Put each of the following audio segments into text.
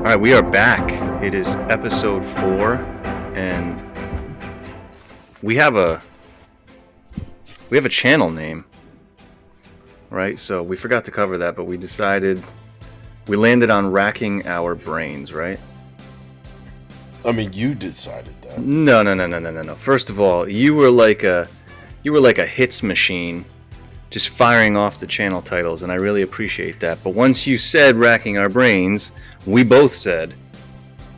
right, we are back. It is episode 4, and we have a channel name, right? So we forgot to cover that, but we landed on racking our brains, right? I mean, you decided that. No. First of all, you were like a hits machine, just firing off the channel titles, and I really appreciate that. But once you said racking our brains, we both said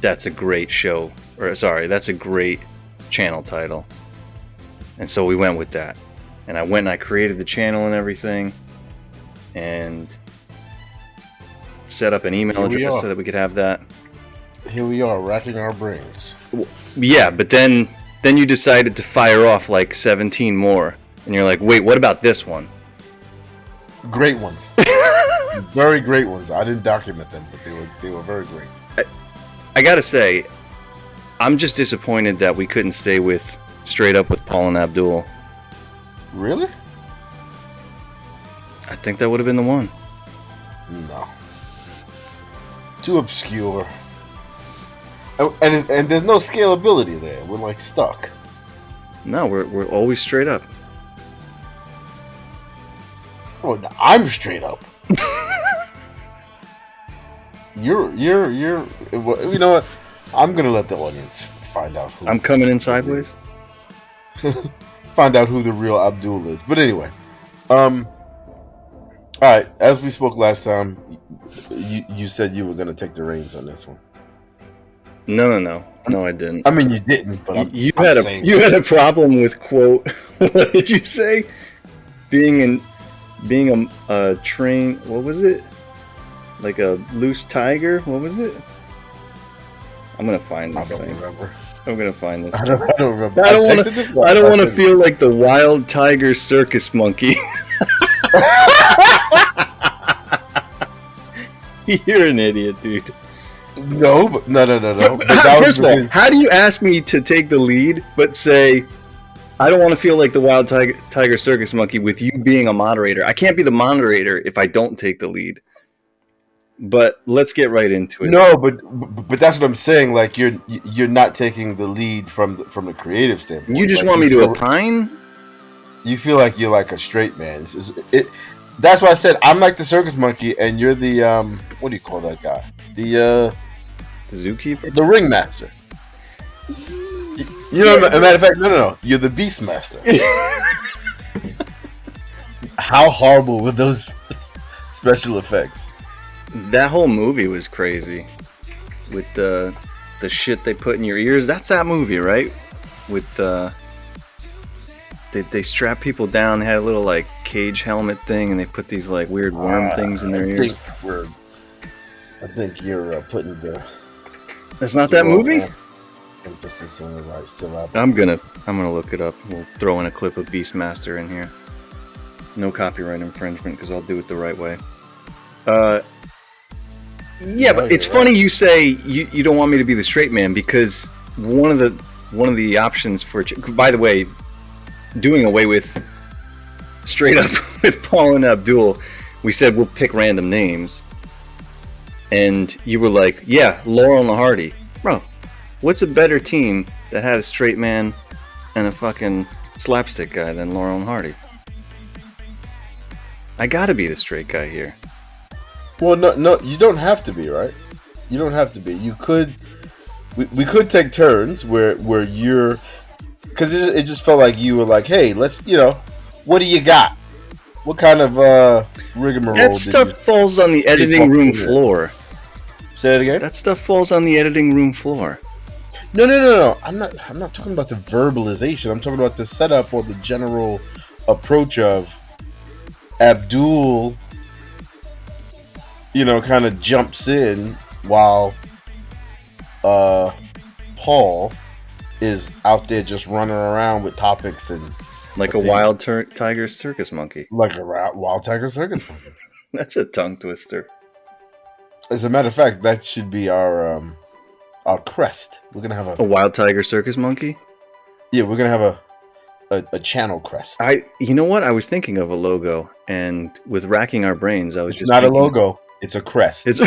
that's a great show, that's a great channel title. And so we went with that. And I went and I created the channel and everything, and set up an email address so that we could have that. Here we are, racking our brains. Yeah, but then you decided to fire off like 17 more, and you're like, wait, what about this one? Great ones. Very great ones. I didn't document them, but they were very great. I gotta say, I'm just disappointed that we couldn't stay with Straight Up with Paul and Abdul. Really? I think that would have been the one. No. Too obscure. And there's no scalability there. We're like stuck. No, we're always straight up. Well, I'm straight up. You're. You know what? I'm gonna let the audience find out who. I'm coming in sideways. Find out who the real Abdul is. But anyway, all right. As we spoke last time, you said you were gonna take the reins on this one. No, I didn't. I mean, you didn't, but you had a problem with quote. What did you say? Being a train. What was it? Like a loose tiger. What was it? I'm gonna find this thing. Remember. I'm gonna find this. I don't remember. I don't want to feel like the wild tiger circus monkey. You're an idiot, dude. No. First of all, how do you ask me to take the lead, but say, I don't want to feel like the wild tiger circus monkey with you being a moderator? I can't be the moderator if I don't take the lead. But let's get right into it. No, but that's what I'm saying. Like you're not taking the lead from the creative standpoint. You just want me to opine? You feel like you're like a straight man. That's why I said I'm like the circus monkey, and you're the what do you call that guy? The zookeeper, the ringmaster. You know, as a matter of fact, no. You're the Beastmaster. How horrible were those special effects? That whole movie was crazy. With the shit they put in your ears. That's that movie, right? With they strap people down. They had a little like cage helmet thing, and they put these like weird worm things in their ears. I think you're putting the. That's not that movie. Emphasis on the right still out. I'm gonna look it up. We'll throw in a clip of Beastmaster in here. No copyright infringement because I'll do it the right way. Yeah, but it's funny you say you don't want me to be the straight man, because one of the options for, by the way, doing away with Straight Up with Paul and Abdul, we said we'll pick random names, and you were like, yeah, Laurel and Hardy. Bro, what's a better team that had a straight man and a fucking slapstick guy than Laurel and Hardy? I gotta be the straight guy here. Well, no, you don't have to be, right? You don't have to be. You could, we could take turns where you're, because it just felt like you were like, hey, let's, what do you got? What kind of rigmarole? That stuff falls on the editing room floor. Say it again. That stuff falls on the editing room floor. No. I'm not talking about the verbalization. I'm talking about the setup or the general approach of Abdul. Kind of jumps in while Paul is out there just running around with topics and like a wild tiger circus monkey. Like a wild tiger circus monkey. That's a tongue twister. As a matter of fact, that should be our crest. We're gonna have a wild tiger circus monkey. Yeah, we're gonna have a channel crest. You know what? I was thinking of a logo, and with racking our brains, I was it's just not a logo. It's a crest. It's a,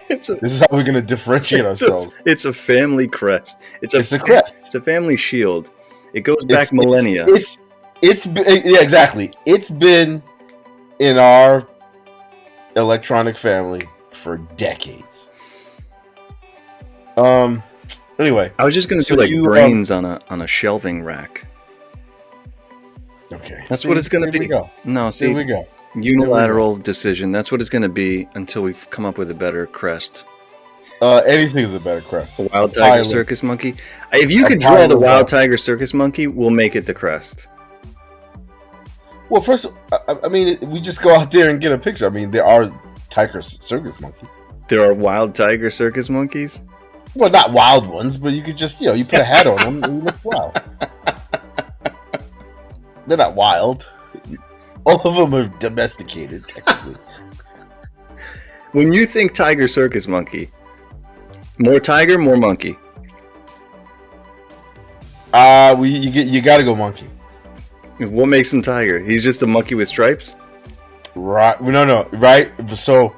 it's a, This is how we're gonna differentiate ourselves. it's a family crest. It's a crest. It's a family shield. It goes back millennia. Yeah, exactly. It's been in our electronic family for decades. Anyway, I was just gonna do like brains on a shelving rack. Okay, that's what it's gonna be. No, see, there we go. Unilateral decision. That's what it's gonna be until we've come up with a better crest. Anything is a better crest. A wild tiger circus monkey. If you could draw the wild tiger circus monkey, we'll make it the crest. Well, first, I mean, we just go out there and get a picture. I mean, there are tiger circus monkeys. There are wild tiger circus monkeys? Well, not wild ones, but you could just, you put a hat on them and you look wild. They're not wild. All of them are domesticated, technically. When you think tiger circus monkey, more tiger, more monkey? You got to go monkey. What makes him tiger? He's just a monkey with stripes? Right. No. Right. So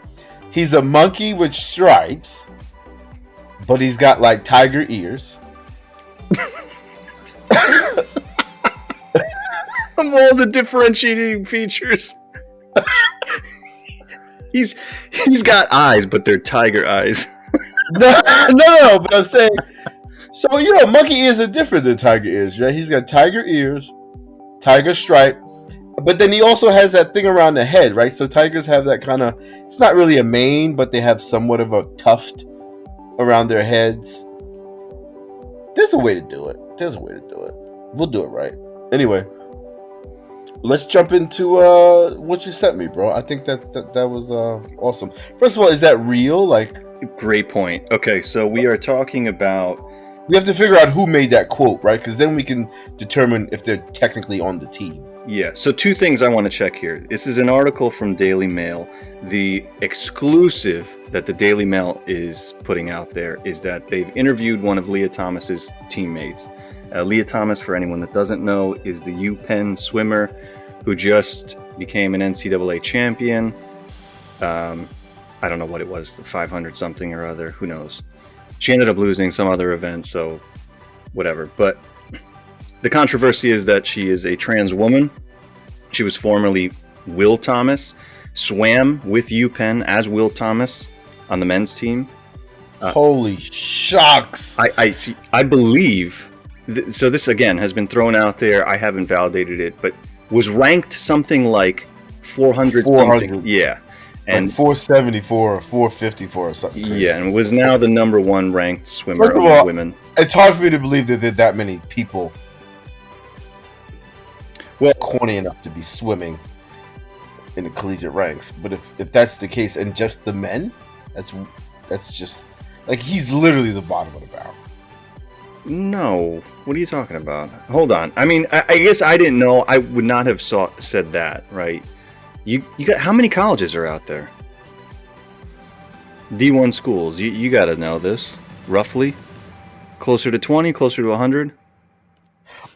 he's a monkey with stripes, but he's got like tiger ears. Of all the differentiating features. He's got eyes, but they're tiger eyes. No, but I'm saying, so monkey ears are different than tiger ears, right? He's got tiger ears, tiger stripe, but then he also has that thing around the head, right? So tigers have that kind of, it's not really a mane, but they have somewhat of a tuft around their heads. There's a way to do it. We'll do it right. Anyway, let's jump into what you sent me, bro. I think that was awesome. First of all, is that real? Great point. Okay, so we are talking about... We have to figure out who made that quote, right? Because then we can determine if they're technically on the team. Yeah, so two things I want to check here. This is an article from Daily Mail. The exclusive that the Daily Mail is putting out there is that they've interviewed one of Lia Thomas's teammates. Lia Thomas, for anyone that doesn't know, is the UPenn swimmer who just became an NCAA champion. I don't know what it was, the 500 something or other, who knows. She ended up losing some other event, so whatever. But the controversy is that she is a trans woman. She was formerly Will Thomas, swam with UPenn as Will Thomas on the men's team. Holy shucks! I believe, so this again has been thrown out there, I haven't validated it, but was ranked something like 400 something. Yeah. And like 474 or 454 or something crazy. Yeah, and was now the number one ranked swimmer of women. It's hard for me to believe that there are that many people corny enough to be swimming in the collegiate ranks. But if that's the case, and just the men, that's just like he's literally the bottom of the barrel. No, what are you talking about? Hold on. I mean, I guess I didn't know. I would not have said that, right? You got how many colleges are out there? D1 schools. You got to know this roughly. Closer to 20, closer to 100.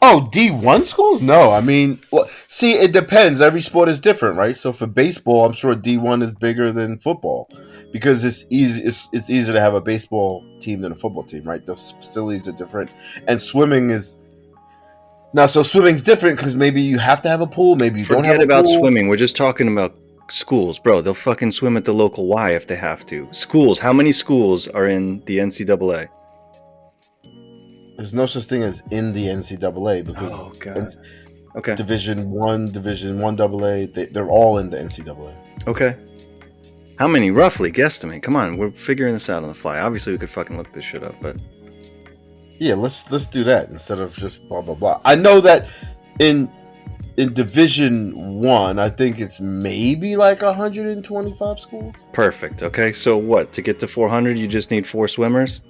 Oh, D1 schools? No, I mean, well, see, it depends. Every sport is different, right? So for baseball, I'm sure D1 is bigger than football because it's easy. It's easier to have a baseball team than a football team, right? The facilities are different, and swimming is. Now, so swimming's different because maybe you have to have a pool, maybe you don't have a pool. Forget about swimming. We're just talking about schools, bro. They'll fucking swim at the local Y if they have to. Schools. How many schools are in the NCAA? There's no such thing as in the NCAA because okay. Division 1, Division 1 AA, they're all in the NCAA. Okay. How many roughly? Guesstimate. Come on, we're figuring this out on the fly. Obviously, we could fucking look this shit up, but... Yeah, let's do that instead of just blah blah blah. I know that in Division 1, I think it's maybe like 125 schools. Perfect. Okay, so what? To get to 400, you just need 4 swimmers.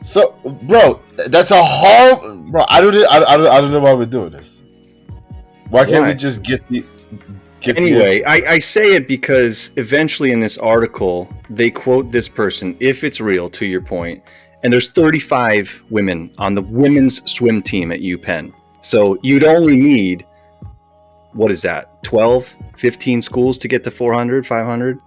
So, bro, that's a hard. Bro, I don't know why we're doing this. Why can't we just get the? Anyway, I say it because eventually in this article they quote this person, if it's real, to your point. And there's 35 women on the women's swim team at UPenn. So you'd only need what is that? 12, 15 schools to get to 400, 500?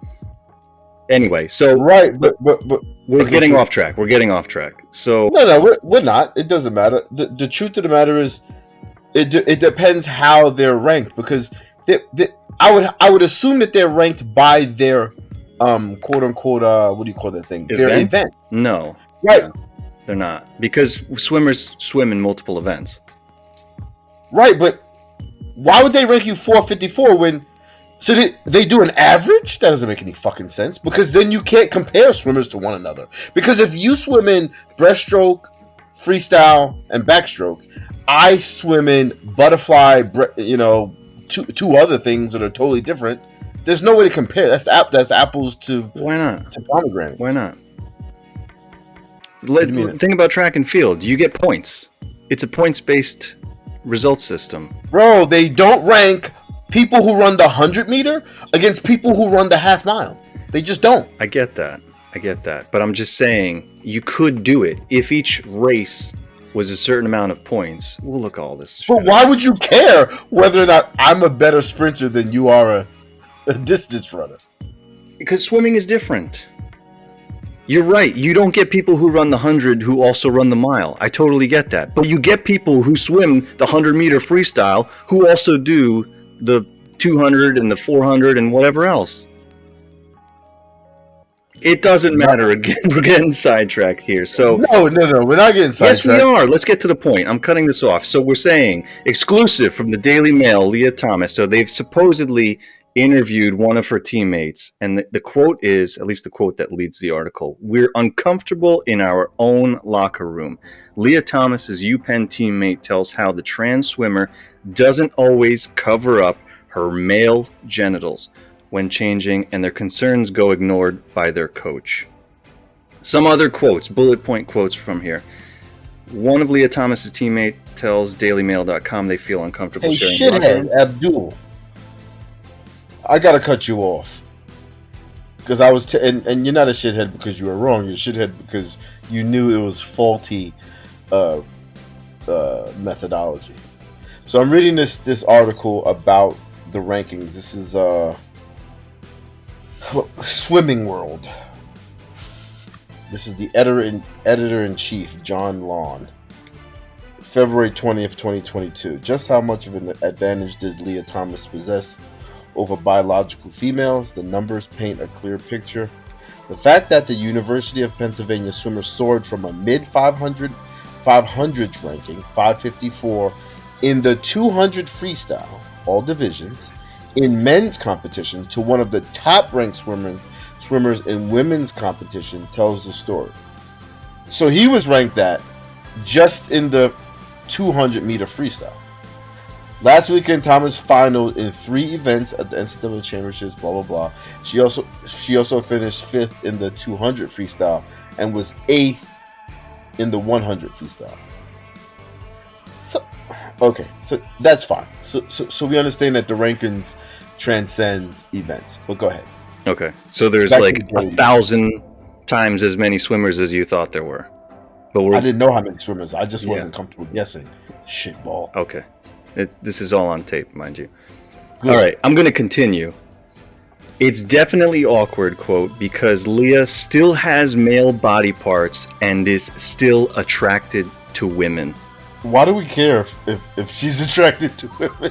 Anyway, so right, but we're okay, getting so- off track. We're getting off track. So no, we're not. It doesn't matter. The truth of the matter is, it depends how they're ranked, because I would assume that they're ranked by their quote unquote what do you call that thing? Their event. No, Right. no, they're not, because swimmers swim in multiple events. Right, but why would they rank you 454 when? So they do an average? That doesn't make any fucking sense, because then you can't compare swimmers to one another. Because if you swim in breaststroke, freestyle, and backstroke, I swim in butterfly, two other things that are totally different. There's no way to compare. That's apples to Why not? to pomegranates. Why not? Think about track and field. You get points. It's a points-based result system. Bro, they don't rank people who run the 100-meter against people who run the half mile. They just don't. I get that. But I'm just saying, you could do it if each race was a certain amount of points. We'll look all this. But why would you care whether or not I'm a better sprinter than you are a distance runner? Because swimming is different. You're right. You don't get people who run the 100 who also run the mile. I totally get that. But you get people who swim the 100-meter freestyle who also do the 200 and the 400 and whatever else. It doesn't matter. Again, we're getting sidetracked here. So No, we're not getting sidetracked. yes, we are. Let's get to the point. I'm cutting this off. So we're saying exclusive from the Daily Mail, Lia Thomas. So they've supposedly interviewed one of her teammates, and the quote is, at least the quote that leads the article, "We're uncomfortable in our own locker room." Lia Thomas's UPenn teammate tells how the trans swimmer doesn't always cover up her male genitals when changing, and their concerns go ignored by their coach. Some other quotes, bullet point quotes from here. One of Lia Thomas's teammate tells DailyMail.com they feel uncomfortable Hey, sharing locker room. shithead, Abdul. I gotta cut you off. Because I was, and you're not a shithead because you were wrong. You're a shithead because you knew it was faulty methodology. So I'm reading this article about the rankings. This is Swimming World. This is the editor-in-chief, John Lawn. February 20th, 2022. Just how much of an advantage did Lia Thomas possess over biological females? The numbers paint a clear picture. The fact that the University of Pennsylvania swimmer soared from a mid-500s ranking, 554, in the 200 freestyle, all divisions, in men's competition, to one of the top-ranked swimmers in women's competition tells the story. So he was ranked that just in the 200-meter freestyle. Last weekend, Thomas finaled in 3 events at the NCAA Championships, blah, blah, blah. She also finished 5th in the 200 freestyle and was 8th in the 100 freestyle. So, okay, so that's fine. So we understand that the rankings transcend events, but go ahead. Okay, so there's Back like to the 1,000 times as many swimmers as you thought there were. But I didn't know how many swimmers. I just wasn't comfortable guessing. Shitball. Okay. This is all on tape, mind you. Good. All right, I'm going to continue. It's definitely awkward, quote, because Lia still has male body parts and is still attracted to women. Why do we care if she's attracted to women?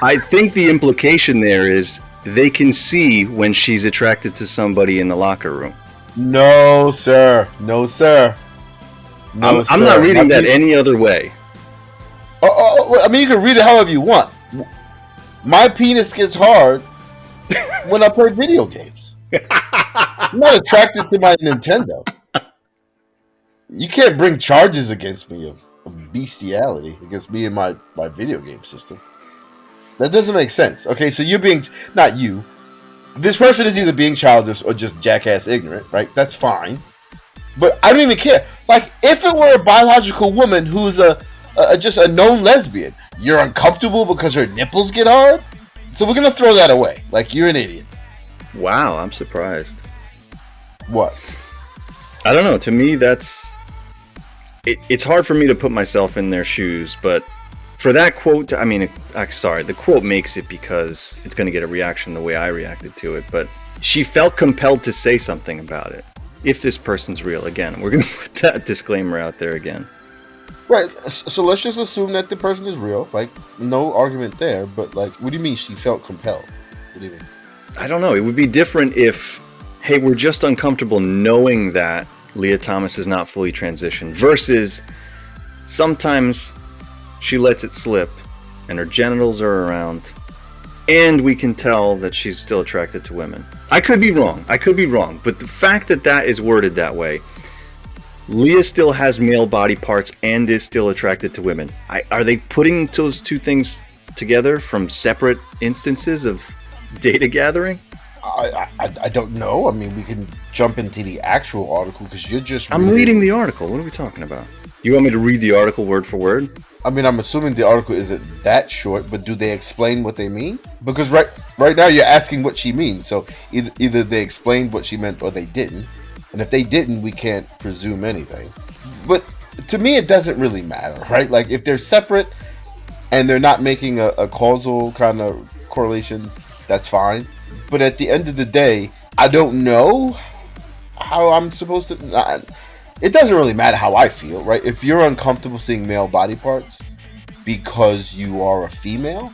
I think the implication there is they can see when she's attracted to somebody in the locker room. No, sir. No, sir. No, I'm not reading that any other way. I mean, you can read it however you want. My penis gets hard when I play video games. I'm not attracted to my Nintendo. You can't bring charges against me of bestiality against me and my video game system. That doesn't make sense. Okay, so you're being, not you. This person is either being childish or just jackass ignorant, right? That's fine. But I don't even care. Like, if it were a biological woman who's just a known lesbian, you're uncomfortable because her nipples get hard? So we're going to throw that away. Like, you're an idiot. Wow, I'm surprised. What? I don't know. To me, it's hard for me to put myself in their shoes, but For that quote, I mean, sorry, the quote makes it because it's going to get a reaction the way I reacted to it, but she felt compelled to say something about it. If this person's real, again, we're going to put that disclaimer out there again. Right. So let's just assume that the person is real. Like, no argument there. But like, what do you mean she felt compelled? What do you mean? I don't know. It would be different if, hey, we're just uncomfortable knowing that Lia Thomas is not fully transitioned, versus sometimes she lets it slip and her genitals are around and we can tell that she's still attracted to women. I could be wrong, but the fact that that is worded that way, Lia still has male body parts and is still attracted to women. Are they putting those two things together from separate instances of data gathering? I don't know. I mean, we can jump into the actual article because you're just I'm reading the article. What are we talking about? You want me to read the article word for word? I mean, I'm assuming the article isn't that short, but do they explain what they mean? Because right now you're asking what she means. So either they explained what she meant or they didn't. And if they didn't, we can't presume anything. But to me, it doesn't really matter, right? Like, if they're separate and they're not making a causal kind of correlation, that's fine. But at the end of the day, I don't know how I'm supposed to... It doesn't really matter how I feel, right? If you're uncomfortable seeing male body parts because you are a female,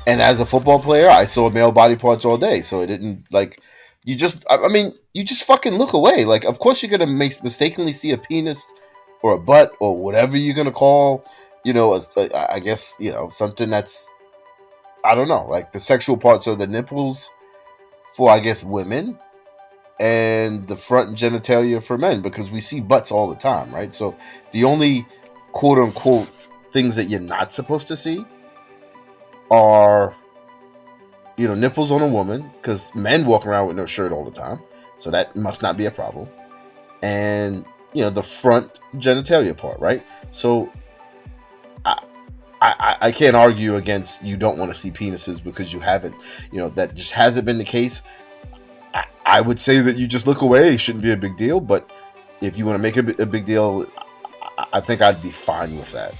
and as a football player, I saw male body parts all day, so it didn't, like... You just fucking look away. Like, of course you're going to mistakenly see a penis or a butt or whatever you're going to call, I guess, something that's, I don't know, like the sexual parts of the nipples for, I guess, women and the front genitalia for men, because we see butts all the time, right? So the only quote unquote things that you're not supposed to see are... nipples on a woman, because men walk around with no shirt all the time, so that must not be a problem. And the front genitalia part, right? So I can't argue against you don't want to see penises because you haven't, that just hasn't been the case. I would say that you just look away. It shouldn't be a big deal, but if you want to make a big deal, I think I'd be fine with that.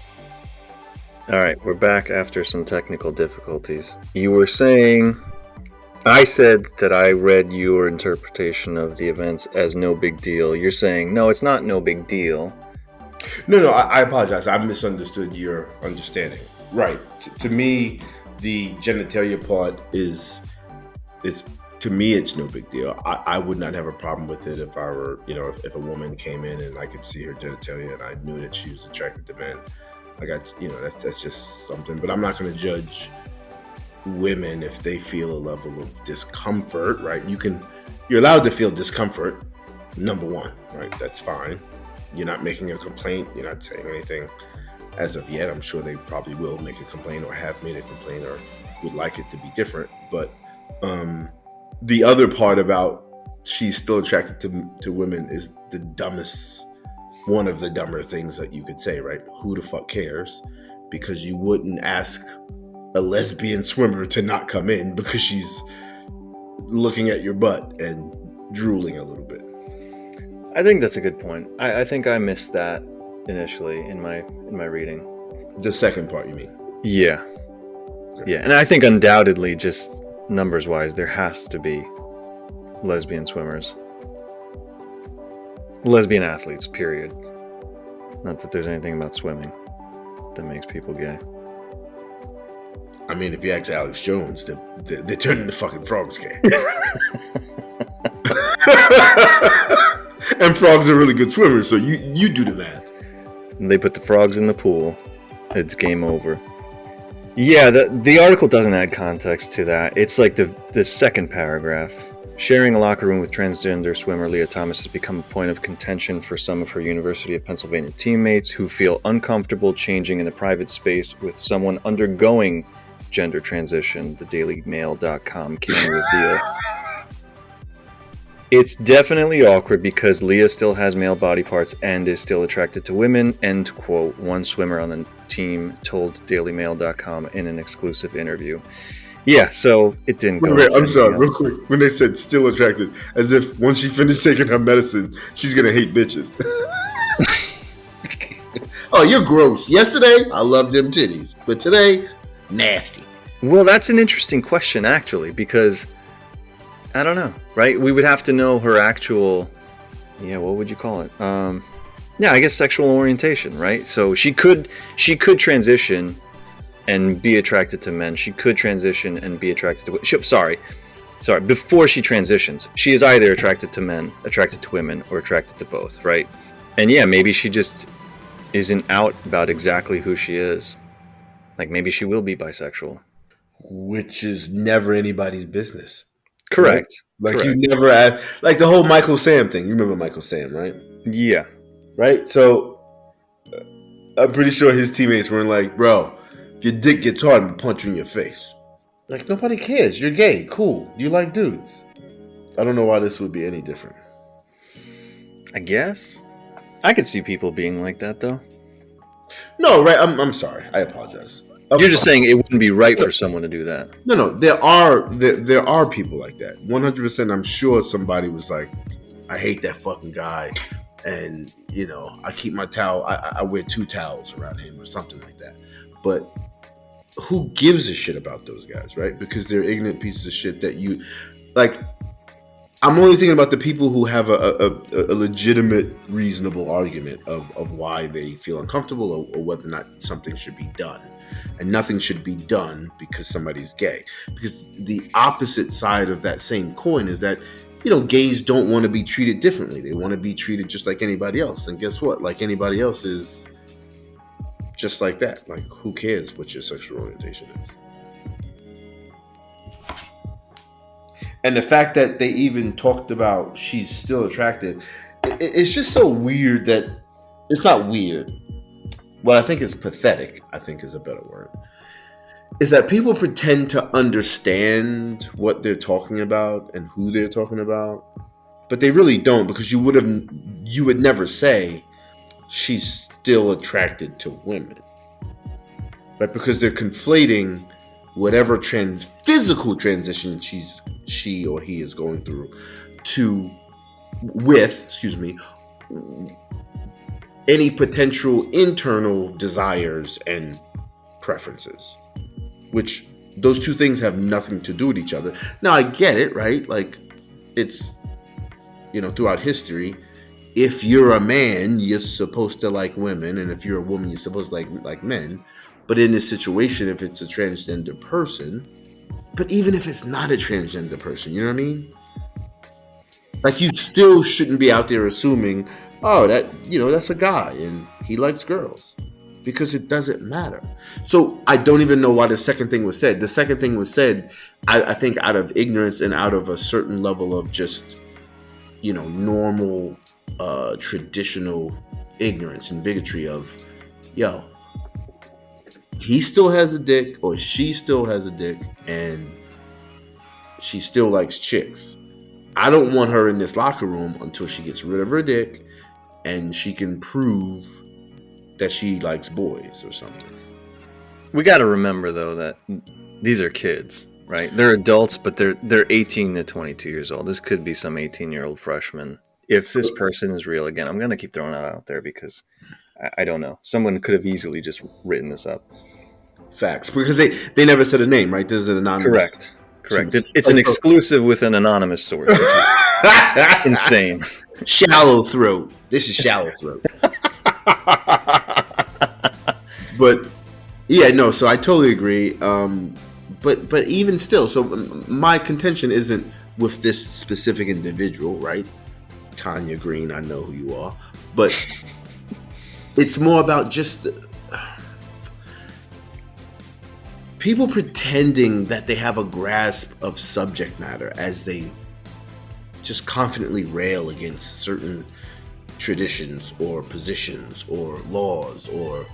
All right, we're back after some technical difficulties. You were saying, I said that I read your interpretation of the events as no big deal. You're saying, no, it's not no big deal. No, I apologize. I misunderstood your understanding. Right. To me, the genitalia part is to me, it's no big deal. I would not have a problem with it if I were, if a woman came in and I could see her genitalia and I knew that she was attracted to men. That's just something. But I'm not going to judge women if they feel a level of discomfort, right? You're allowed to feel discomfort, number one, right? That's fine. You're not making a complaint. You're not saying anything as of yet. I'm sure they probably will make a complaint or have made a complaint or would like it to be different. But the other part about she's still attracted to women is one of the dumber things that you could say, right? Who the fuck cares? Because you wouldn't ask a lesbian swimmer to not come in because she's looking at your butt and drooling a little bit. I think that's a good point. I think I missed that initially in my reading. The second part, you mean? Yeah. Okay. Yeah, and I think undoubtedly, just numbers-wise, there has to be lesbian swimmers. Lesbian athletes, period. Not that there's anything about swimming that makes people gay. I mean, if you ask Alex Jones, they're turning the fucking frogs gay. And frogs are really good swimmers, so you do the math. And they put the frogs in the pool. It's game over. Yeah, the article doesn't add context to that. It's like the second paragraph. Sharing a locker room with transgender swimmer Lia Thomas has become a point of contention for some of her University of Pennsylvania teammates who feel uncomfortable changing in a private space with someone undergoing gender transition, the dailymail.com came reveal. It's definitely awkward because Lia still has male body parts and is still attracted to women, end quote, one swimmer on the team told dailymail.com in an exclusive interview. Yeah, so it didn't go. I'm sorry, real quick. When they said still attracted, as if once she finished taking her medicine, she's going to hate bitches. Oh, you're gross. Yesterday, I loved them titties, but today, nasty. Well, that's an interesting question, actually, because I don't know, right? We would have to know her actual, what would you call it? Yeah, I guess sexual orientation, right? So she could transition and be attracted to men. She could transition and be attracted to. Sorry. Before she transitions, she is either attracted to men, attracted to women, or attracted to both, right? And yeah, maybe she just isn't out about exactly who she is. Like maybe she will be bisexual, which is never anybody's business. Correct. Right? Like Correct. you never ask, like the whole Michael Sam thing. You remember Michael Sam, right? Yeah. Right. So I'm pretty sure his teammates were like, "Bro, if your dick gets hard, I'm gonna punch you in your face." Like nobody cares. You're gay. Cool. You like dudes. I don't know why this would be any different. I guess I could see people being like that, though. No, right? I'm sorry. I apologize. You're just saying it wouldn't be right for someone to do that. No. There are people like that. 100%. I'm sure somebody was like, "I hate that fucking guy," and I keep my towel. I wear 2 towels around him or something like that. But who gives a shit about those guys, right? Because they're ignorant pieces of shit that you like. I'm only thinking about the people who have a legitimate, reasonable argument of why they feel uncomfortable or whether or not something should be done. And nothing should be done because somebody's gay. Because the opposite side of that same coin is that, gays don't want to be treated differently. They want to be treated just like anybody else. And guess what? Like anybody else is just like that. Like, who cares what your sexual orientation is? And the fact that they even talked about she's still attracted, it's just so weird that it's not weird. What I think is pathetic, I think is a better word, is that people pretend to understand what they're talking about and who they're talking about, but they really don't, because you would never say she's still attracted to women, right? Because they're conflating whatever physical transition she or he is going through with any potential internal desires and preferences, which those two things have nothing to do with each other. Now I get it, right? Like it's, throughout history, if you're a man, you're supposed to like women, and if you're a woman, you're supposed to like men. But in this situation, if it's a transgender person, but even if it's not a transgender person, you know what I mean? Like you still shouldn't be out there assuming, oh, that's a guy and he likes girls, because it doesn't matter. So I don't even know why the second thing was said. The second thing was said, I think, out of ignorance and out of a certain level of just, normal, traditional ignorance and bigotry of, he still has a dick or she still has a dick and she still likes chicks. I don't want her in this locker room until she gets rid of her dick and she can prove that she likes boys or something. We got to remember, though, that these are kids, right? They're adults, but they're 18 to 22 years old. This could be some 18-year-old freshman. If this person is real, again, I'm going to keep throwing that out there because I don't know. Someone could have easily just written this up. Facts, because they never said a name, right? There's an anonymous. Correct. It's an exclusive with an anonymous source. Insane. Shallow throat. This is shallow throat. But yeah, no. So I totally agree. But even still, so my contention isn't with this specific individual, right? Tanya Green, I know who you are, but it's more about just people pretending that they have a grasp of subject matter as they just confidently rail against certain traditions or positions or laws or,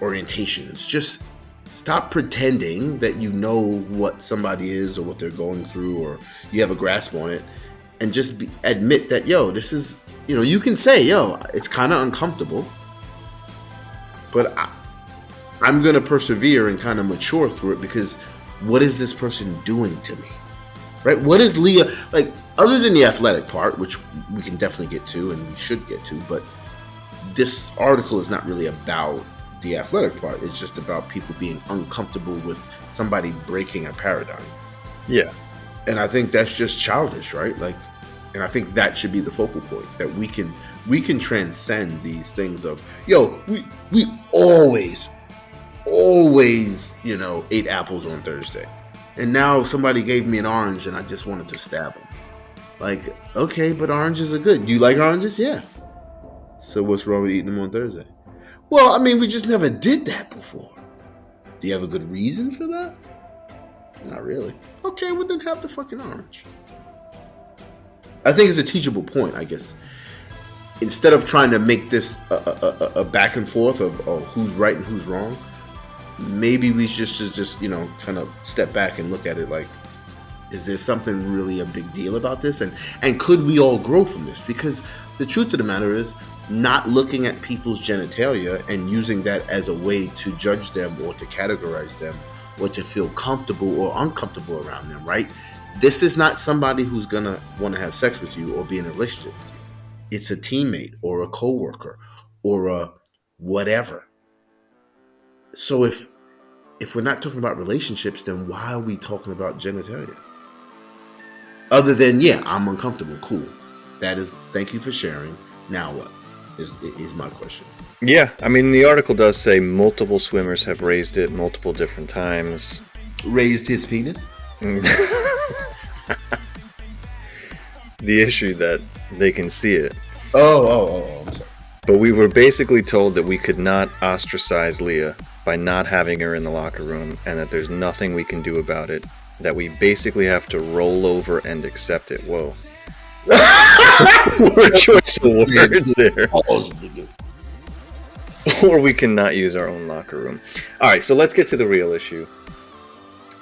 orientations. Just stop pretending that you know what somebody is or what they're going through or you have a grasp on it, and just admit that, this is, you can say, it's kind of uncomfortable, but I'm going to persevere and kind of mature through it, because what is this person doing to me? Right? What is Lia, like, other than the athletic part, which we can definitely get to and we should get to, but this article is not really about the athletic part. It's just about people being uncomfortable with somebody breaking a paradigm. Yeah. And I think that's just childish, right? Like, and I think that should be the focal point, that we can transcend these things of, yo, we always, you know, ate apples on Thursday. And now somebody gave me an orange and I just wanted to stab them. Like, okay, but oranges are good. Do you like oranges? Yeah. So what's wrong with eating them on Thursday? Well, I mean, we just never did that before. Do you have a good reason for that? Not really. Okay, well then have the fucking orange. I think it's a teachable point, I guess. Instead of trying to make this a back and forth of who's right and who's wrong, maybe we should just, you know, kind of step back and look at it like, is there something really a big deal about this? And could we all grow from this? Because the truth of the matter is, not looking at people's genitalia and using that as a way to judge them or to categorize them or to feel comfortable or uncomfortable around them, right? This is not somebody who's gonna want to have sex with you or be in a relationship with you. It's a teammate or a coworker or a whatever. So if we're not talking about relationships, then why are we talking about genitalia? Other than, yeah, I'm uncomfortable. Cool. That is, thank you for sharing. Now what is my question. Yeah, I mean, the article does say multiple swimmers have raised it multiple different times. Raised his penis? The issue that they can see it. Oh, I'm sorry. But we were basically told that we could not ostracize Lia by not having her in the locker room, and that there's nothing we can do about it, that we basically have to roll over and accept it. Whoa. What a choice of words there. Or we cannot use our own locker room. All right, so let's get to the real issue.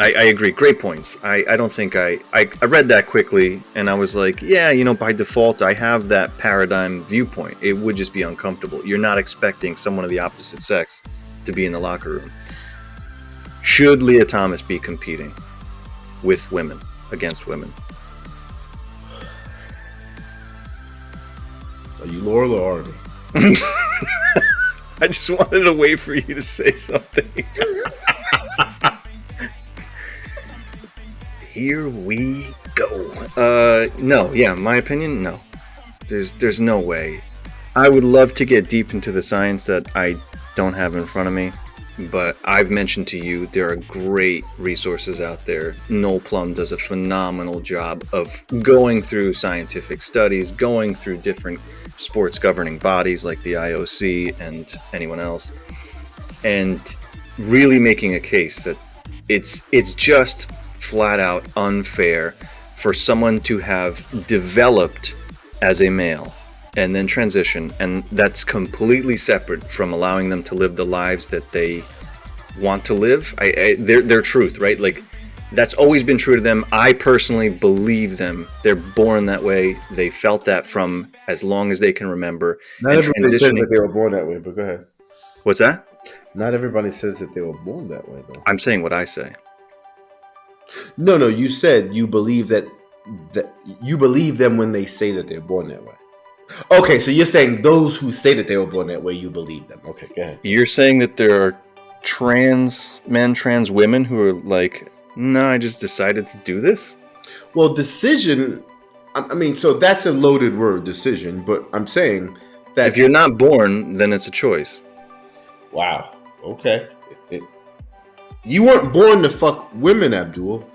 I agree. Great points. I don't think I read that quickly, and I was like, yeah, you know, by default, I have that paradigm viewpoint. It would just be uncomfortable. You're not expecting someone of the opposite sex to be in the locker room. Should Lia Thomas be competing with women, against women? Are you Laurel or Artie? I just wanted to wait for you to say something. Here we go. No, yeah, my opinion, no. There's no way. I would love to get deep into the science that I don't have in front of me, but I've mentioned to you there are great resources out there. Noel Plum does a phenomenal job of going through scientific studies, going through different sports governing bodies like the IOC and anyone else, and really making a case that it's just flat out unfair for someone to have developed as a male and then transition, and that's completely separate from allowing them to live the lives that they want to live. Their truth, right? Like, that's always been true to them. I personally believe them. They're born that way. They felt that from as long as they can remember. Not everybody says that they were born that way, but go ahead. What's that? Not everybody says that they were born that way, though. I'm saying what I say. No, you said you believe that you believe them when they say that they're born that way. Okay, so you're saying those who say that they were born that way, you believe them. Okay, go ahead. You're saying that there are trans men, trans women who are like, no, I just decided to do this? Well, decision, I mean, so that's a loaded word, decision, but I'm saying that... If you're not born, then it's a choice. Wow, okay. You weren't born to fuck women, Abdul.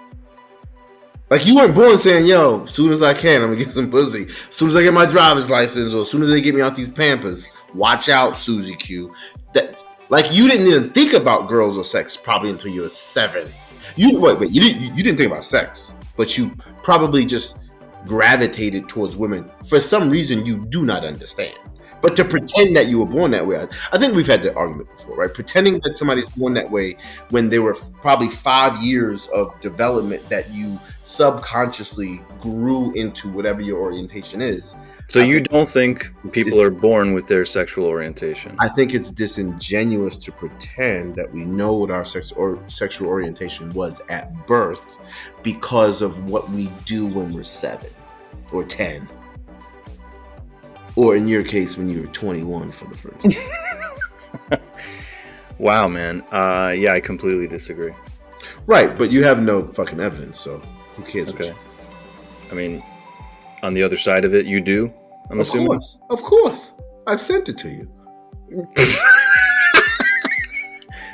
Like, you weren't born saying, yo, as soon as I can, I'm gonna get some pussy. As soon as I get my driver's license, or as soon as they get me out these Pampers, watch out, Susie Q. That, like, you didn't even think about girls or sex probably until you were 7. You didn't think about sex, but you probably just gravitated towards women for some reason you do not understand. But to pretend that you were born that way, I think we've had that argument before, right? Pretending that somebody's born that way when there were probably 5 years of development that you subconsciously grew into whatever your orientation is. So you don't think people are born with their sexual orientation? I think it's disingenuous to pretend that we know what our sexual orientation was at birth because of what we do when we're 7 or 10. Or in your case, when you were 21 for the first time. Wow, man. Yeah, I completely disagree. Right, but you have no fucking evidence, so who cares? Okay. I mean, on the other side of it, you do, I'm assuming? Of course. I've sent it to you.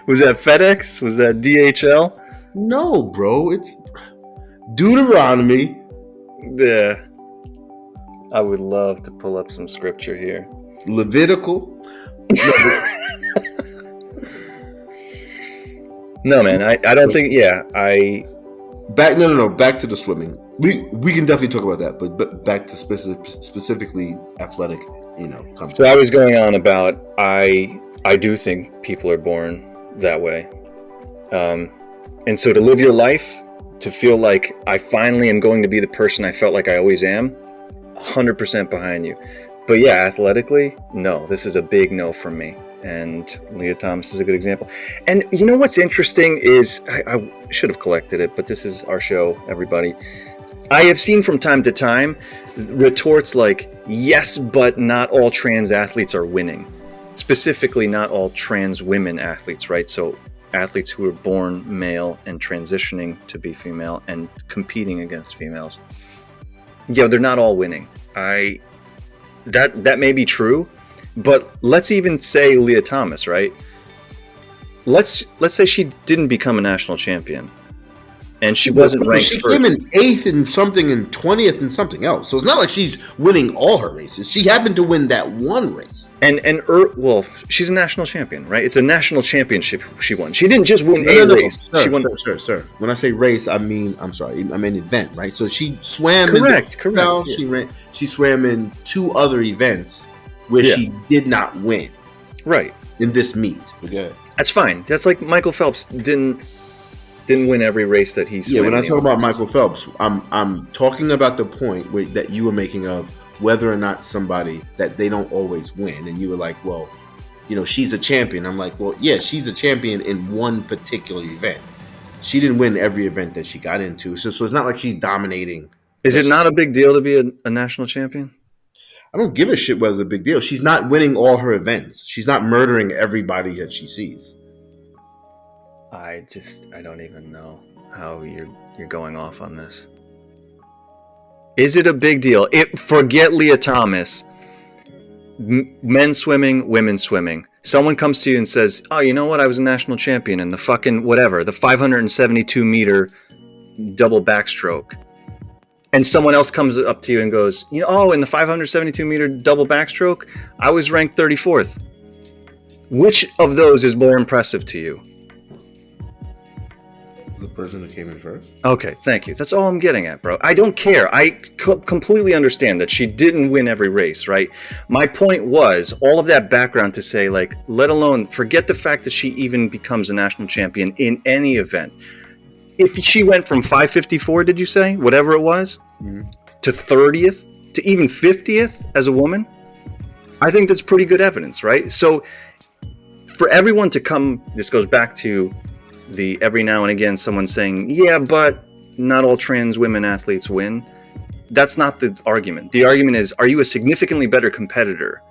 Was that FedEx? Was that DHL? No, bro. It's Deuteronomy. Yeah. I would love to pull up some scripture here. Levitical. No, man. I don't think. Yeah, Back to the swimming. We can definitely talk about that, but back to specifically athletic, So I was going on about I do think people are born that way, and so to live your life, to feel like I finally am going to be the person I felt like I always am, 100% behind you. But yeah, athletically, no, this is a big no from me. And Lia Thomas is a good example. And you know what's interesting is, I should have collected it, but this is our show, everybody. I have seen from time to time retorts like, yes, but not all trans athletes are winning. Specifically, not all trans women athletes, right? So athletes who are born male and transitioning to be female and competing against females. Yeah, they're not all winning. That may be true. But let's even say Lia Thomas, right? Let's say she didn't become a national champion, and she wasn't ranked She first. came in 8th and something and 20th and something else. So it's not like she's winning all her races. She happened to win that one race. Well, she's a national champion, right? It's a national championship she won. She didn't just win race. Sir, she won. Sir. When I say race, I mean event, right? So she swam. Correct. Yeah. She swam in 2 other events where she did not win. Right. In this meet. Okay. That's fine. That's like Michael Phelps didn't win every race that he swam. Yeah, when I talk about Michael Phelps, I'm talking about the point that you were making of whether or not somebody that they don't always win, and you were like, well, she's a champion. I'm like, well, yeah, she's a champion in one particular event. She didn't win every event that she got into, so it's not like she's dominating. Is it not a big deal to be a national champion? I don't give a shit whether it's a big deal. She's not winning all her events. She's not murdering everybody that she sees. I don't even know how you're going off on this. Is it a big deal? Forget Lia Thomas. Men swimming, women swimming. Someone comes to you and says, "Oh, you know what? I was a national champion in the fucking whatever, the 572 meter double backstroke." And someone else comes up to you and goes, in the 572 meter double backstroke, I was ranked 34th. Which of those is more impressive to you? The person who came in first. Okay, thank you. That's all I'm getting at, bro. I don't care. I completely understand that she didn't win every race, right? My point was all of that background to say, like, let alone forget the fact that she even becomes a national champion in any event. If she went from 554, did you say? Whatever it was, to 30th, to even 50th as a woman, I think that's pretty good evidence, right? So for everyone to come, this goes back to the every now and again someone saying, yeah, but not all trans women athletes win. That's not the argument. The argument is, are you a significantly better competitor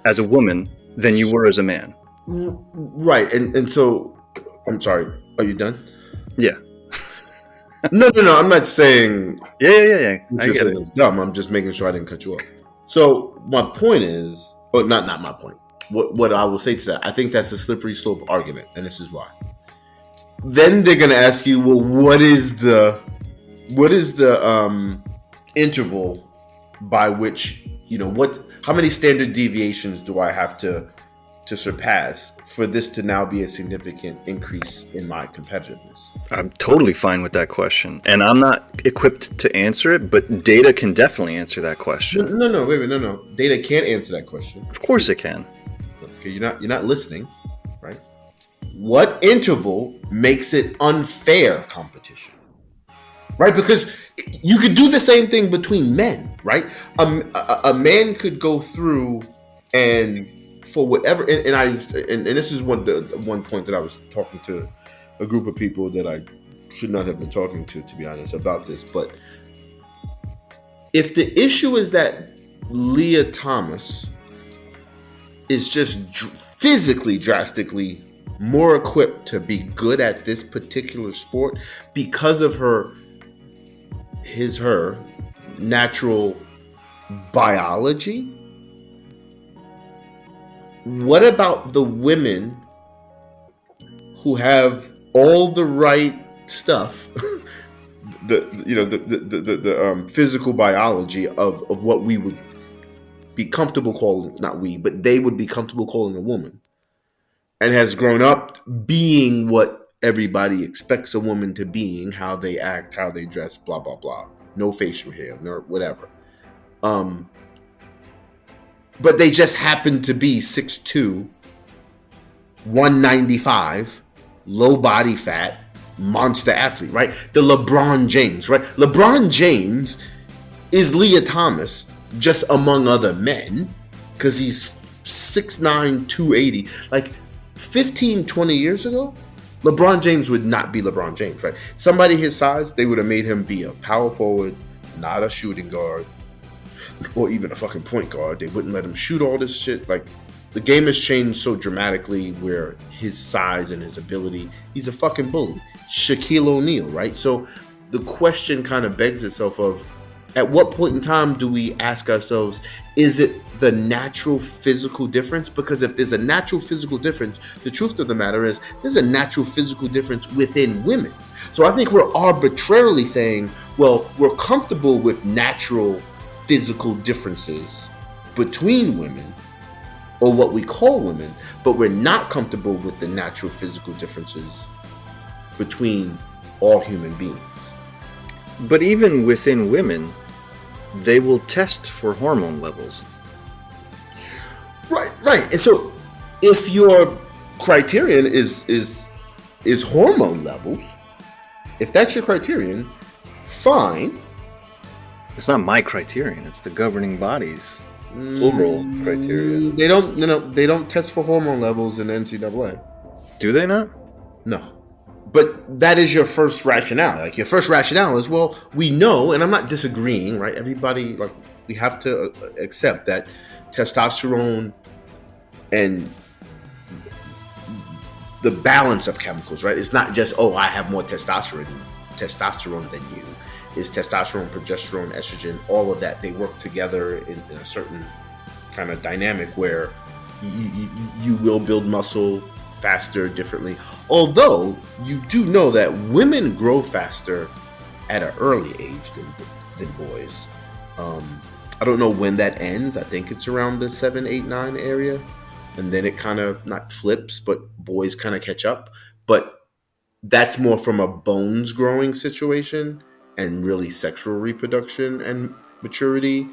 as a woman than you were as a man? Right. And so, I'm sorry, are you done? Yeah. No, I'm not saying. Yeah. I get it. It's dumb. I'm just making sure I didn't cut you off. So my point is, not my point. What I will say to that, I think that's a slippery slope argument, and this is why. Then they're gonna ask you, well, what is the interval by which how many standard deviations do I have to surpass for this to now be a significant increase in my competitiveness? I'm totally fine with that question, and I'm not equipped to answer it, but data can definitely answer that question. No, wait a minute, no. Data can't answer that question. Of course it can. Okay, you're not listening, right? What interval makes it unfair competition? Right? Because you could do the same thing between men, right? A man could go through and for whatever, and this is one point that I was talking to a group of people that I should not have been talking to be honest, about this. But if the issue is that Lia Thomas is just physically drastically more equipped to be good at this particular sport because of her natural biology. What about the women who have all the right stuff, the physical biology of what we would be comfortable calling, not we, but they would be comfortable calling a woman, and has grown up being what everybody expects a woman to being, how they act, how they dress, blah blah blah, no facial hair, no whatever. But they just happen to be 6'2", 195, low body fat, monster athlete, right? The LeBron James, right? LeBron James is Lia Thomas, just among other men, because he's 6'9", 280. Like 15, 20 years ago, LeBron James would not be LeBron James, right? Somebody his size, they would have made him be a power forward, not a shooting guard, or even a fucking point guard. They wouldn't let him shoot all this shit. Like, the game has changed so dramatically where his size and his ability, he's a fucking bully. Shaquille O'Neal, right? So the question kind of begs itself of, at what point in time do we ask ourselves, is it the natural physical difference? Because if there's a natural physical difference, the truth of the matter is there's a natural physical difference within women. So I think we're arbitrarily saying, well, we're comfortable with natural physical differences between women, or what we call women, but we're not comfortable with the natural physical differences between all human beings. But even within women, they will test for hormone levels. Right. And so if your criterion is hormone levels, if that's your criterion, fine. It's not my criterion, it's the governing body's plural criteria. They don't test for hormone levels in the NCAA. Do they not? No. But that is your first rationale. Like, your first rationale is, well, we know, and I'm not disagreeing, right? Everybody, like, we have to accept that testosterone and the balance of chemicals, right? It's not just, oh, I have more testosterone than you. It's testosterone, progesterone, estrogen, all of that. They work together in a certain kind of dynamic where you will build muscle faster, differently. Although you do know that women grow faster at an early age than boys. I don't know when that ends. I think it's around the 7, 8, 9 area. And then it kind of not flips, but boys kind of catch up. But that's more from a bones growing situation and really sexual reproduction and maturity.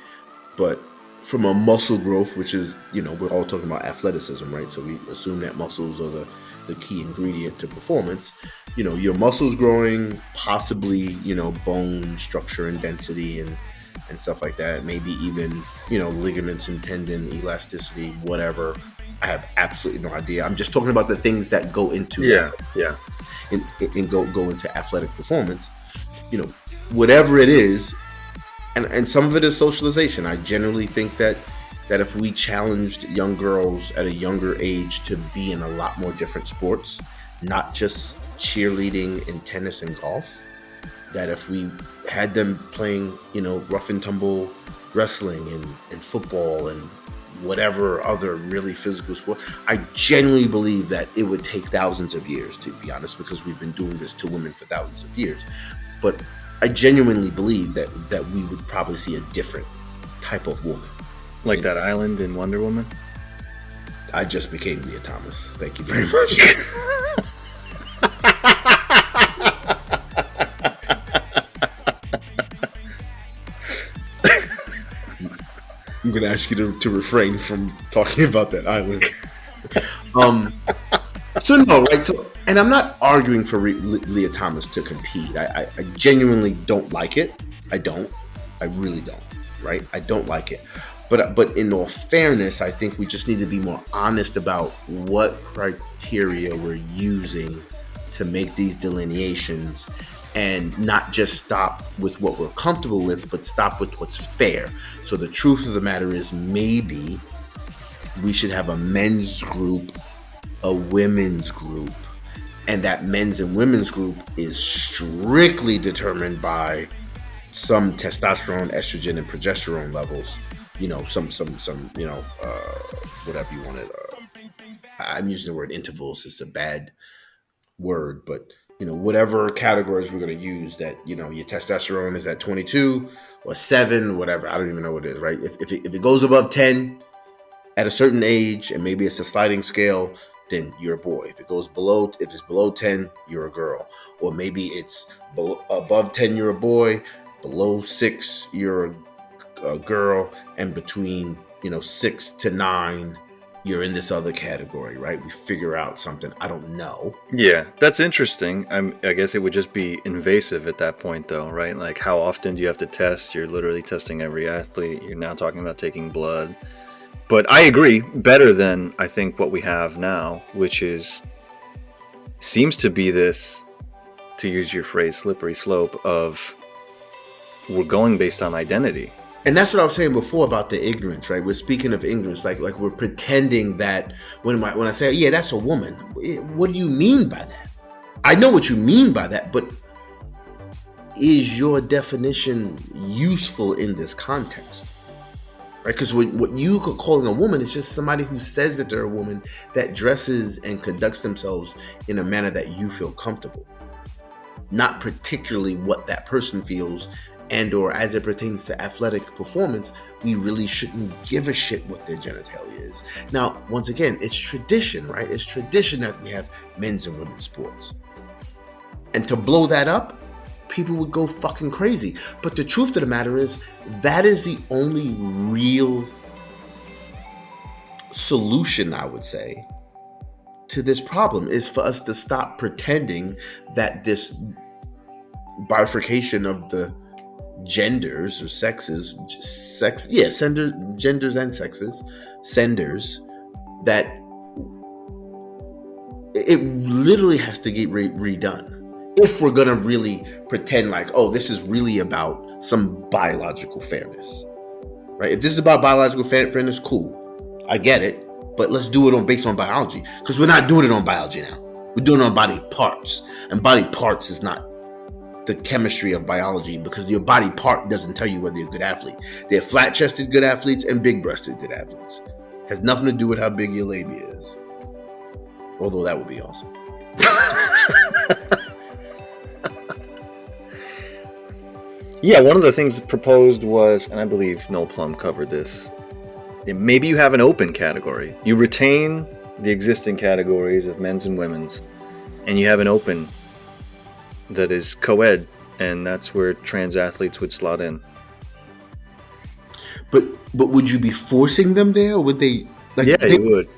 But from a muscle growth, which is, we're all talking about athleticism, right? So we assume that muscles are the key ingredient to performance. Your muscles growing, possibly, bone structure and density and stuff like that. Maybe even, ligaments and tendon elasticity, whatever. I have absolutely no idea. I'm just talking about the things that go into and go into athletic performance. Whatever it is, and some of it is socialization. I generally think that if we challenged young girls at a younger age to be in a lot more different sports, not just cheerleading and tennis and golf, that if we had them playing, rough and tumble wrestling and football and whatever other really physical sport, I genuinely believe that it would take thousands of years, to be honest, because we've been doing this to women for thousands of years. But I genuinely believe that we would probably see a different type of woman. Like that island in Wonder Woman? I just became Lia Thomas. Thank you very much. I'm going to ask you to refrain from talking about that island. So no, right? So, and I'm not arguing for Lia Thomas to compete. I genuinely don't like it. I really don't. Right? I don't like it. But in all fairness, I think we just need to be more honest about what criteria we're using to make these delineations, and not just stop with what we're comfortable with, but stop with what's fair. So the truth of the matter is, maybe we should have a men's group, a women's group, and that men's and women's group is strictly determined by some testosterone, estrogen, and progesterone levels. Some whatever you want it. I'm using the word intervals. It's a bad word, but whatever categories we're going to use, that your testosterone is at 22 or 7, whatever. I don't even know what it is, right? If it goes above 10 at a certain age, and maybe it's a sliding scale, then you're a boy. If it's below 10, you're a girl. Or maybe it's above 10, you're a boy. Below 6, you're a girl, and between 6 to 9, you're in this other category, right? We figure out something. I don't know. Yeah, that's interesting. I guess it would just be invasive at that point, though, right? Like, how often do you have to test? You're literally testing every athlete. You're now talking about taking blood. But I agree, better than I think what we have now, which seems to be this, to use your phrase, slippery slope of we're going based on identity. And that's what I was saying before about the ignorance, right? We're speaking of ignorance, like we're pretending that when I say, yeah, that's a woman, what do you mean by that? I know what you mean by that, but is your definition useful in this context? Right? Because what you could call a woman is just somebody who says that they're a woman, that dresses and conducts themselves in a manner that you feel comfortable. Not particularly what that person feels, and or as it pertains to athletic performance, we really shouldn't give a shit what their genitalia is. Now, once again, it's tradition, right? It's tradition that we have men's and women's sports. And to blow that up, people would go fucking crazy. But the truth of the matter is, that is the only real solution, I would say, to this problem, is for us to stop pretending that this bifurcation of the genders or sexes, genders and sexes, senders, that it literally has to get redone. If we're going to really pretend like, oh, this is really about some biological fairness, right? If this is about biological fairness, cool. I get it. But let's do it based on biology, because we're not doing it on biology now. We're doing it on body parts. And body parts is not the chemistry of biology, because your body part doesn't tell you whether you're a good athlete. They're flat-chested good athletes and big-breasted good athletes. Has nothing to do with how big your labia is. Although that would be awesome. Yeah, one of the things proposed was, and I believe Noel Plum covered this, maybe you have an open category. You retain the existing categories of men's and women's, and you have an open that is co-ed, and that's where trans athletes would slot in. But would you be forcing them there, or would they? You would.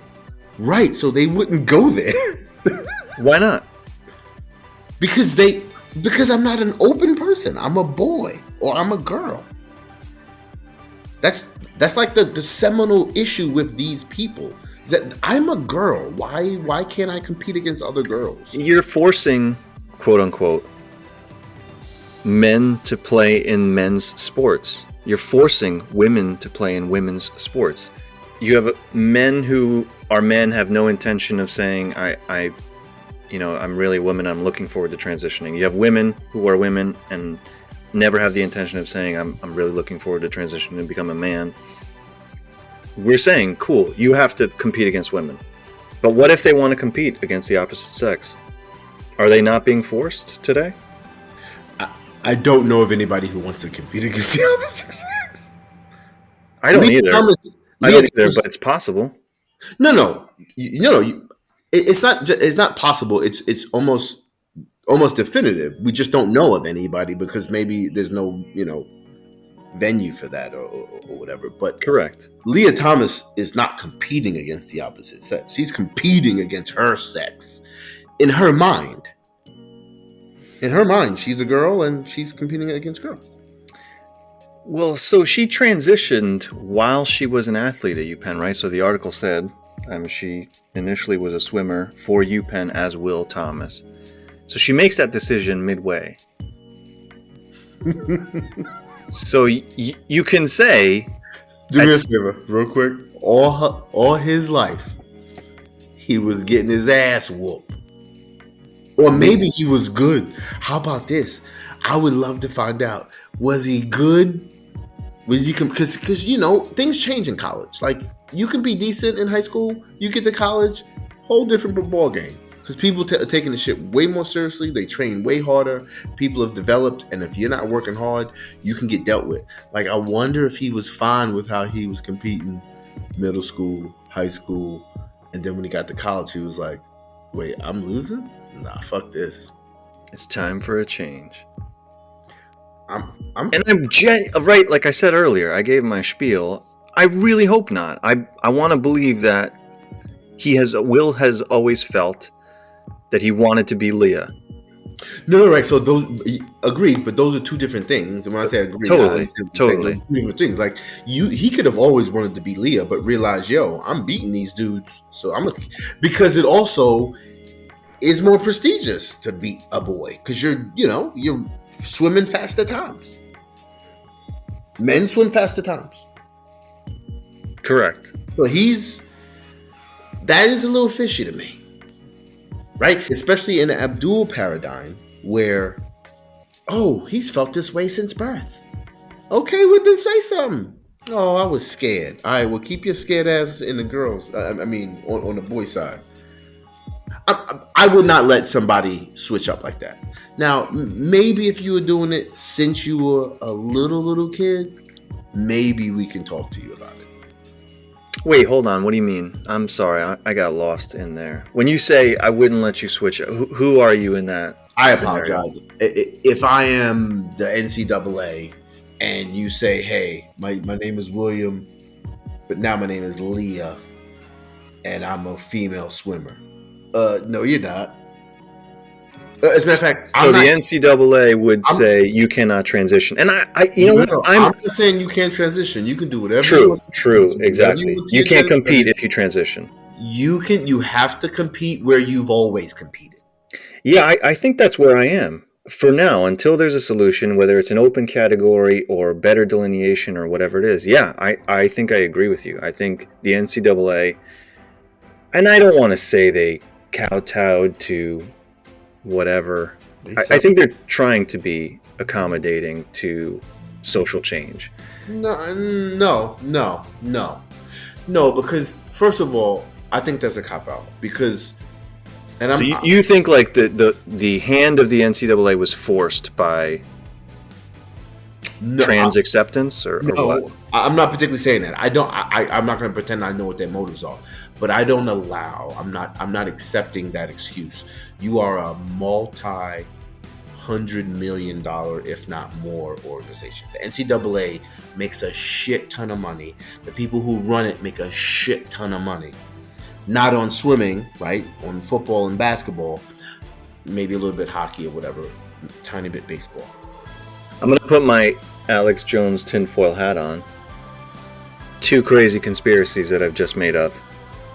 Right, so they wouldn't go there. Why not? Because I'm not an open person. I'm a boy or I'm a girl. That's like the seminal issue with these people. Is that I'm a girl. Why can't I compete against other girls? You're forcing, quote unquote, men to play in men's sports. You're forcing women to play in women's sports. You have men who are men, have no intention of saying, I'm really a woman, I'm looking forward to transitioning. You have women who are women and never have the intention of saying, I'm really looking forward to transitioning and become a man. We're saying, cool, you have to compete against women. But what if they want to compete against the opposite sex? Are they not being forced today? I don't know of anybody who wants to compete against the opposite sex. I don't either. But it's possible. No. It's not possible. It's almost definitive. We just don't know of anybody because maybe there's no venue for that or whatever. But correct. Lia Thomas is not competing against the opposite sex. She's competing against her sex. In her mind, she's a girl and she's competing against girls. Well, so she transitioned while she was an athlete at UPenn, right? So the article said she initially was a swimmer for UPenn as Will Thomas. So she makes that decision midway. So you can say, do me a favor, real quick. All his life, he was getting his ass whooped. Or maybe he was good. How about this? I would love to find out. Was he good? Was he because you know things change in college. Like you can be decent in high school, you get to college, whole different ball game. Because people are taking the shit way more seriously. They train way harder. People have developed, and if you're not working hard, you can get dealt with. Like I wonder if he was fine with how he was competing, middle school, high school, and then when he got to college, he was like, "Wait, I'm losing? Nah, fuck this. it's time for a change." I'm Right, like I said earlier, I gave my spiel. I really hope not. I want to believe that Will has always felt that he wanted to be Lia. No, right. So those agreed, but those are two different things. And when I say agree, Totally. Those are two different things. Like he could have always wanted to be Lia, but realized, yo, I'm beating these dudes, so because it also is more prestigious to beat a boy because you're swimming fast at times. Men swim fast at times. Correct. So that is a little fishy to me. Right? Especially in the Abdul paradigm where, he's felt this way since birth. Okay, well then say something. Oh, I was scared. All right, well keep your scared ass in the girls. On the boy side. I would not let somebody switch up like that. Now, maybe if you were doing it since you were a little kid, maybe we can talk to you about it. Wait, hold on. What do you mean? I'm sorry. I got lost in there. When you say I wouldn't let you switch, who are you in that? I scenario? apologize. If I am the NCAA and you say, hey, my name is William, but now my name is Lia and I'm a female swimmer. No, you're not. As a matter of fact, the NCAA would say you cannot transition, and I'm not saying you can't transition. You can do whatever. True, exactly. You can't compete if you transition. You have to compete where you've always competed. Yeah, I think that's where I am for now until there's a solution, whether it's an open category or better delineation or whatever it is. Yeah, I think I agree with you. I think the NCAA, and I don't want to say they kowtowed to whatever. I think they're trying to be accommodating to social change. No, because first of all, I think that's a cop-out because you think like the hand of the NCAA was forced by trans acceptance or what? I'm not particularly saying that. I'm not going to pretend I know what their motives are, but I don't allow. I'm not accepting that excuse. You are a $100 million, if not more, organization. The NCAA makes a shit ton of money. The people who run it make a shit ton of money. Not on swimming, right? On football and basketball, maybe a little bit hockey or whatever, tiny bit baseball. I'm going to put my Alex Jones tinfoil hat on. 2 crazy conspiracies that I've just made up.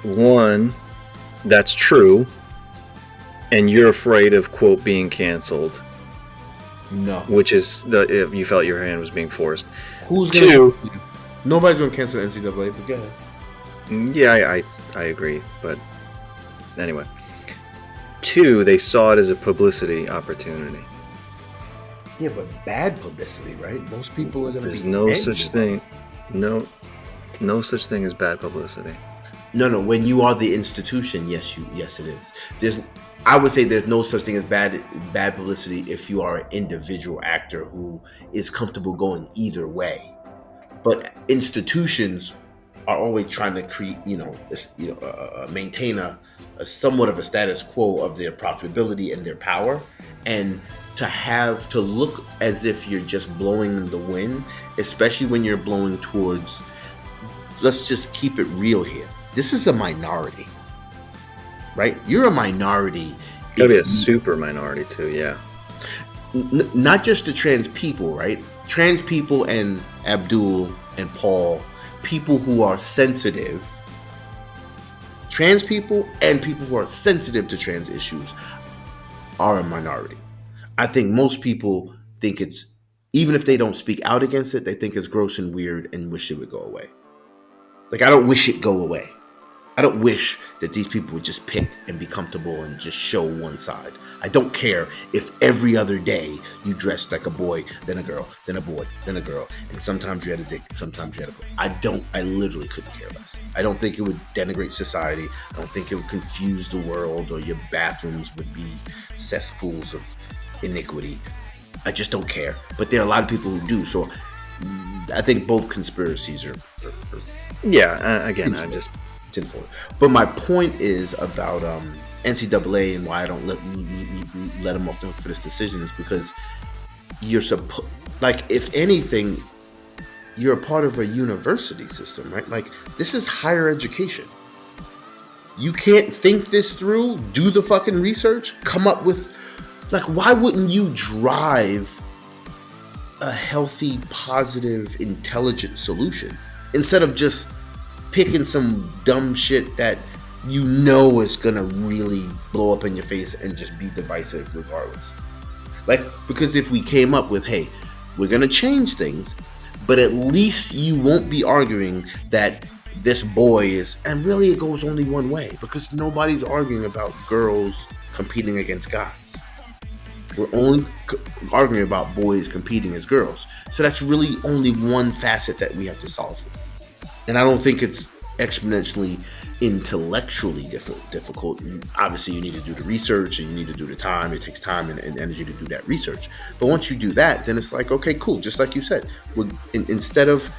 One, that's true, and you're afraid of, quote, being canceled. No. Which is if you felt your hand was being forced. Who's going to cancel you? Nobody's going to cancel the NCAA, but go ahead. Yeah, I agree, but anyway. 2, they saw it as a publicity opportunity. Yeah, but bad publicity, right? Most people are going to be... There's no such thing. No such thing as bad publicity. No. When you are the institution, yes, it is. I would say there's no such thing as bad publicity if you are an individual actor who is comfortable going either way. But institutions are always trying to create, maintain a somewhat of a status quo of their profitability and their power, and to look as if you're just blowing in the wind, especially when you're blowing towards. Let's just keep it real here. This is a minority, right? You're a minority. Gotta be a super minority too, yeah. Not just the trans people, right? Trans people and Abdul and Paul, people who are sensitive. Trans people and people who are sensitive to trans issues are a minority. I think most people think it's, even if they don't speak out against it, they think it's gross and weird and wish it would go away. Like, I don't wish it go away. I don't wish that these people would just pick and be comfortable and just show one side. I don't care if every other day you dressed like a boy, then a girl, then a boy, then a girl, and sometimes you had a dick, sometimes you had a... I literally couldn't care less. I don't think it would denigrate society. I don't think it would confuse the world, or your bathrooms would be cesspools of iniquity. I just don't care. But there are a lot of people who do. So I think both conspiracies are yeah, again, I'm just... tinfoil. But my point is about NCAA and why I don't let them off the hook for this decision is because you're supposed, like, if anything, you're a part of a university system, right? Like, this is higher education. You can't think this through, do the fucking research, come up with, like, why wouldn't you drive a healthy, positive, intelligent solution instead of just picking some dumb shit that you know is gonna really blow up in your face and just be divisive regardless? Like, because if we came up with, hey, we're gonna change things, but at least you won't be arguing that this boy is, and really it goes only one way, because nobody's arguing about girls competing against guys. We're only arguing about boys competing as girls. So that's really only one facet that we have to solve. And I don't think it's exponentially intellectually difficult. Obviously, you need to do the research and you need to do the time. It takes time and energy to do that research. But once you do that, then it's like, okay, cool. Just like you said, instead of,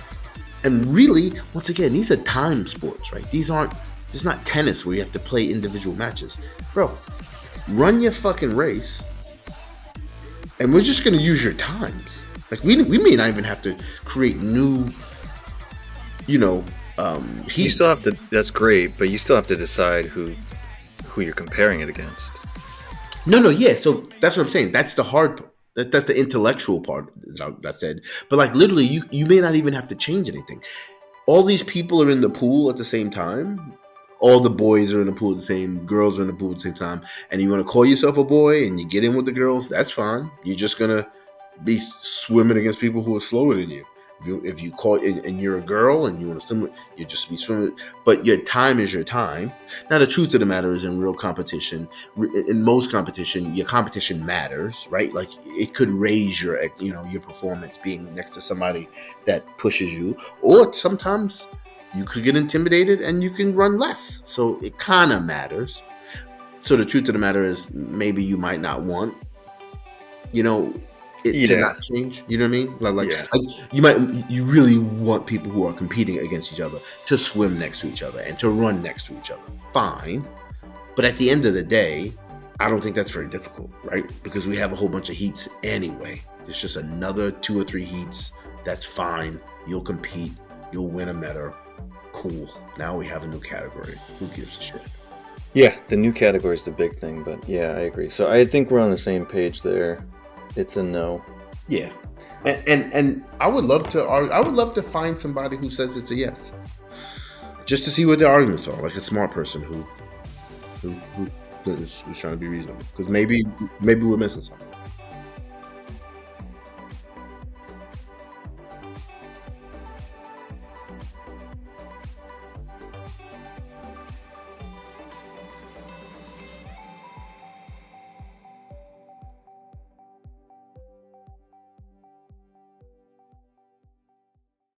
and really, once again, these are time sports, right? This is not tennis where you have to play individual matches. Bro, run your fucking race, and we're just going to use your times. Like, we may not even have to create new, heats. You still have to, that's great, but you still have to decide who you're comparing it against. No, yeah. So that's what I'm saying. That's the hard part. That's the intellectual part that I said. But like, literally, you may not even have to change anything. All these people are in the pool at the same time. All the boys are in the pool at the same, girls are in the pool at the same time. And you want to call yourself a boy and you get in with the girls, that's fine. You're just going to be swimming against people who are slower than you. If you call and you're a girl and you want to swim, you just be swimming. But your time is your time. Now, the truth of the matter is, in real competition, in most competition, your competition matters, right? Like, it could raise your performance being next to somebody that pushes you, or sometimes you could get intimidated and you can run less. So it kind of matters. So the truth of the matter is, maybe you might not want, it to not change. You know what I mean? Like you really want people who are competing against each other to swim next to each other and to run next to each other. Fine. But at the end of the day, I don't think that's very difficult, right? Because we have a whole bunch of heats anyway. It's just another 2 or 3 heats. That's fine. You'll compete. You'll win a medal. Cool. Now we have a new category. Who gives a shit? Yeah, the new category is the big thing, but yeah, I agree. So I think we're on the same page there. It's a no. Yeah, and I would love to argue. I would love to find somebody who says it's a yes, just to see what their arguments are. Like a smart person who's trying to be reasonable. Because maybe we're missing something.